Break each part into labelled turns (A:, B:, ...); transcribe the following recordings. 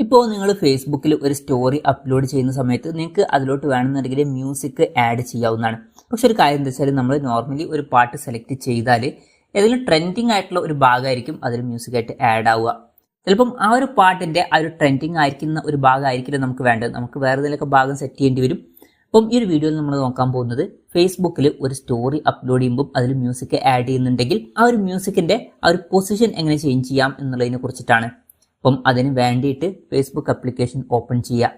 A: ഇപ്പോൾ നിങ്ങൾ ഫേസ്ബുക്കിൽ ഒരു സ്റ്റോറി അപ്ലോഡ് ചെയ്യുന്ന സമയത്ത് നിങ്ങൾക്ക് അതിലോട്ട് വേണമെന്നുണ്ടെങ്കിൽ മ്യൂസിക് ആഡ് ചെയ്യാവുന്നതാണ്. പക്ഷെ ഒരു കാര്യം എന്താ വെച്ചാൽ നമ്മൾ നോർമലി ഒരു പാട്ട് സെലക്ട് ചെയ്താൽ ഏതെങ്കിലും ട്രെൻഡിങ് ആയിട്ടുള്ള ഒരു ഭാഗമായിരിക്കും അതിൽ മ്യൂസിക്കായിട്ട് ആഡ് ആവുക. ചിലപ്പം ആ ഒരു പാട്ടിൻ്റെ ആ ഒരു ട്രെൻഡിങ് ആയിരിക്കുന്ന ഒരു ഭാഗമായിരിക്കില്ല നമുക്ക് വേണ്ടത്, നമുക്ക് വേറെ ഏതെങ്കിലുമൊക്കെ ഭാഗം സെറ്റ് ചെയ്യേണ്ടി വരും. അപ്പം ഈ ഒരു വീഡിയോയിൽ നമ്മൾ നോക്കാൻ പോകുന്നത് ഫേസ്ബുക്കിൽ ഒരു സ്റ്റോറി അപ്ലോഡ് ചെയ്യുമ്പോൾ അതിൽ മ്യൂസിക് ആഡ് ചെയ്യുന്നുണ്ടെങ്കിൽ ആ ഒരു മ്യൂസിക്കിൻ്റെ ആ ഒരു പൊസിഷൻ എങ്ങനെ ചേഞ്ച് ചെയ്യാം എന്നുള്ളതിനെ കുറിച്ചിട്ടാണ്. അപ്പം അതിന് വേണ്ടിയിട്ട് ഫേസ്ബുക്ക് ആപ്ലിക്കേഷൻ ഓപ്പൺ ചെയ്യുക.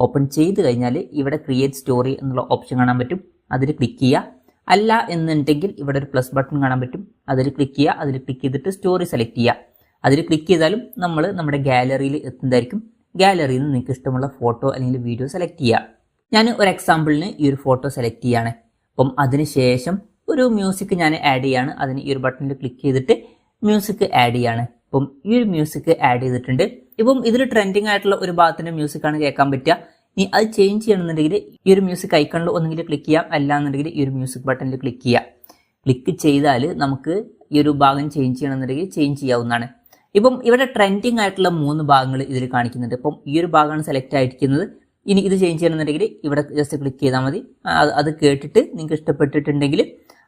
A: ഓപ്പൺ ചെയ്ത് കഴിഞ്ഞാൽ ഇവിടെ ക്രിയേറ്റ് സ്റ്റോറി എന്നുള്ള ഓപ്ഷൻ കാണാൻ പറ്റും, അതിൽ ക്ലിക്ക് ചെയ്യുക. അല്ല എന്നുണ്ടെങ്കിൽ ഇവിടെ ഒരു പ്ലസ് ബട്ടൺ കാണാൻ പറ്റും, അതിൽ ക്ലിക്ക് ചെയ്യുക. അതിൽ ക്ലിക്ക് ചെയ്തിട്ട് സ്റ്റോറി സെലക്ട് ചെയ്യുക. അതിൽ ക്ലിക്ക് ചെയ്താലും നമ്മൾ നമ്മുടെ ഗാലറിയിൽ എത്തുന്നതായിരിക്കും. ഗാലറിയിൽ നിന്ന് നിങ്ങൾക്ക് ഇഷ്ടമുള്ള ഫോട്ടോ അല്ലെങ്കിൽ വീഡിയോ സെലക്ട് ചെയ്യുക. ഞാൻ ഒരു എക്സാമ്പിളിന് ഈ ഒരു ഫോട്ടോ സെലക്ട് ചെയ്യുകയാണ്. അപ്പം അതിനുശേഷം ഒരു മ്യൂസിക് ഞാൻ ആഡ് ചെയ്യാണ്. അതിന് ഈ ഒരു ബട്ടണിൽ ക്ലിക്ക് ചെയ്തിട്ട് മ്യൂസിക് ആഡ് ചെയ്യാണ്. അപ്പം ഈ ഒരു മ്യൂസിക് ആഡ് ചെയ്തിട്ടുണ്ട്. ഇപ്പം ഇതിൽ ട്രെൻഡിങ് ആയിട്ടുള്ള ഒരു ഭാഗത്തിൻ്റെ മ്യൂസിക്കാണ് കേൾക്കാൻ പറ്റുക. ഇനി അത് ചേഞ്ച് ചെയ്യണമെന്നുണ്ടെങ്കിൽ ഈ ഒരു മ്യൂസിക് ഐക്കണിൽ ഒന്നെങ്കിൽ ക്ലിക്ക് ചെയ്യാം, അല്ലാന്നുണ്ടെങ്കിൽ ഈ ഒരു മ്യൂസിക് ബട്ടണിൽ ക്ലിക്ക് ചെയ്യാം. ക്ലിക്ക് ചെയ്താൽ നമുക്ക് ഈ ഒരു ഭാഗം ചേഞ്ച് ചെയ്യണമെന്നുണ്ടെങ്കിൽ ചേഞ്ച് ചെയ്യാവുന്നതാണ്. ഇപ്പം ഇവിടെ ട്രെൻഡിങ് ആയിട്ടുള്ള 3 ഭാഗങ്ങൾ ഇതിൽ കാണിക്കുന്നുണ്ട്. അപ്പം ഈ ഒരു ഭാഗമാണ് സെലക്ട് ആയിരിക്കുന്നത്. ഇനി ഇത് ചേഞ്ച് ചെയ്യണമെന്നുണ്ടെങ്കിൽ ഇവിടെ ജസ്റ്റ് ക്ലിക്ക് ചെയ്താൽ മതി. അത് കേട്ടിട്ട് നിങ്ങൾക്ക് ഇഷ്ടപ്പെട്ടിട്ടുണ്ടെങ്കിൽ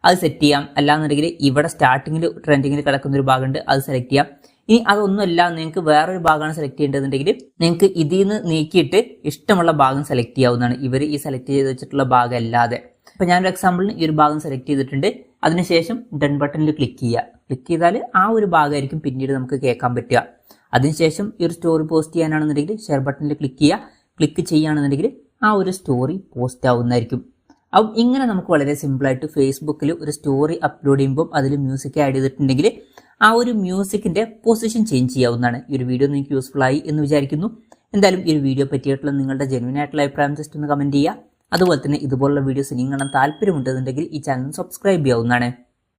A: അത് സെറ്റ് ചെയ്യാം. അല്ലാന്നുണ്ടെങ്കിൽ ഇവിടെ സ്റ്റാർട്ടിങ്ങിൽ ട്രെൻഡിങ്ങിൽ കിടക്കുന്ന ഒരു ഭാഗമുണ്ട്, അത് സെലക്ട് ചെയ്യാം. ഇനി അതൊന്നുമല്ല, നിങ്ങൾക്ക് വേറൊരു ഭാഗമാണ് സെലക്ട് ചെയ്യേണ്ടതുണ്ടെങ്കിൽ നിങ്ങൾക്ക് ഇതിൽ നിന്ന് നീക്കിയിട്ട് ഇഷ്ടമുള്ള ഭാഗം സെലക്ട് ചെയ്യാവുന്നതാണ്, ഇവർ ഈ സെലക്ട് ചെയ്ത് വെച്ചിട്ടുള്ള ഭാഗം അല്ലാതെ. അപ്പോൾ ഞാനൊരു എക്സാമ്പിളിന് ഈ ഒരു ഭാഗം സെലക്ട് ചെയ്തിട്ടുണ്ട്. അതിനുശേഷം ഡൺ ബട്ടണിൽ ക്ലിക്ക് ചെയ്യുക. ക്ലിക്ക് ചെയ്താൽ ആ ഒരു ഭാഗമായിരിക്കും പിന്നീട് നമുക്ക് കേൾക്കാൻ പറ്റുക. അതിനുശേഷം ഈ ഒരു സ്റ്റോറി പോസ്റ്റ് ചെയ്യാനാണെന്നുണ്ടെങ്കിൽ ഷെയർ ബട്ടണിൽ ക്ലിക്ക് ചെയ്യുക. ക്ലിക്ക് ചെയ്യുകയാണെന്നുണ്ടെങ്കിൽ ആ ഒരു സ്റ്റോറി പോസ്റ്റ് ആവുന്നതായിരിക്കും. അപ്പം ഇങ്ങനെ നമുക്ക് വളരെ സിമ്പിളായിട്ട് ഫേസ്ബുക്കിൽ ഒരു സ്റ്റോറി അപ്ലോഡ് ചെയ്യുമ്പോൾ അതിൽ മ്യൂസിക് ആഡ് ചെയ്തിട്ടുണ്ടെങ്കിൽ ആ ഒരു മ്യൂസിക്കിൻ്റെ പൊസിഷൻ ചേഞ്ച് ചെയ്യാവുന്നതാണ്. ഈ ഒരു വീഡിയോ നിങ്ങൾക്ക് യൂസ്ഫുൾ ആയി എന്ന് വിചാരിക്കുന്നു. എന്തായാലും ഈ ഒരു വീഡിയോ പറ്റിയിട്ടുള്ള നിങ്ങളുടെ ജെന്യൂൻ ആയിട്ടുള്ള അഭിപ്രായം ജസ്റ്റ് ഒന്ന് കമൻറ്റ് ചെയ്യുക. അതുപോലെ തന്നെ ഇതുപോലുള്ള വീഡിയോസ് ഇനിയും കാണാൻ താല്പര്യമുണ്ടെന്നുണ്ടെങ്കിൽ ഈ ചാനൽ സബ്സ്ക്രൈബ് ചെയ്യാവുന്നതാണ്.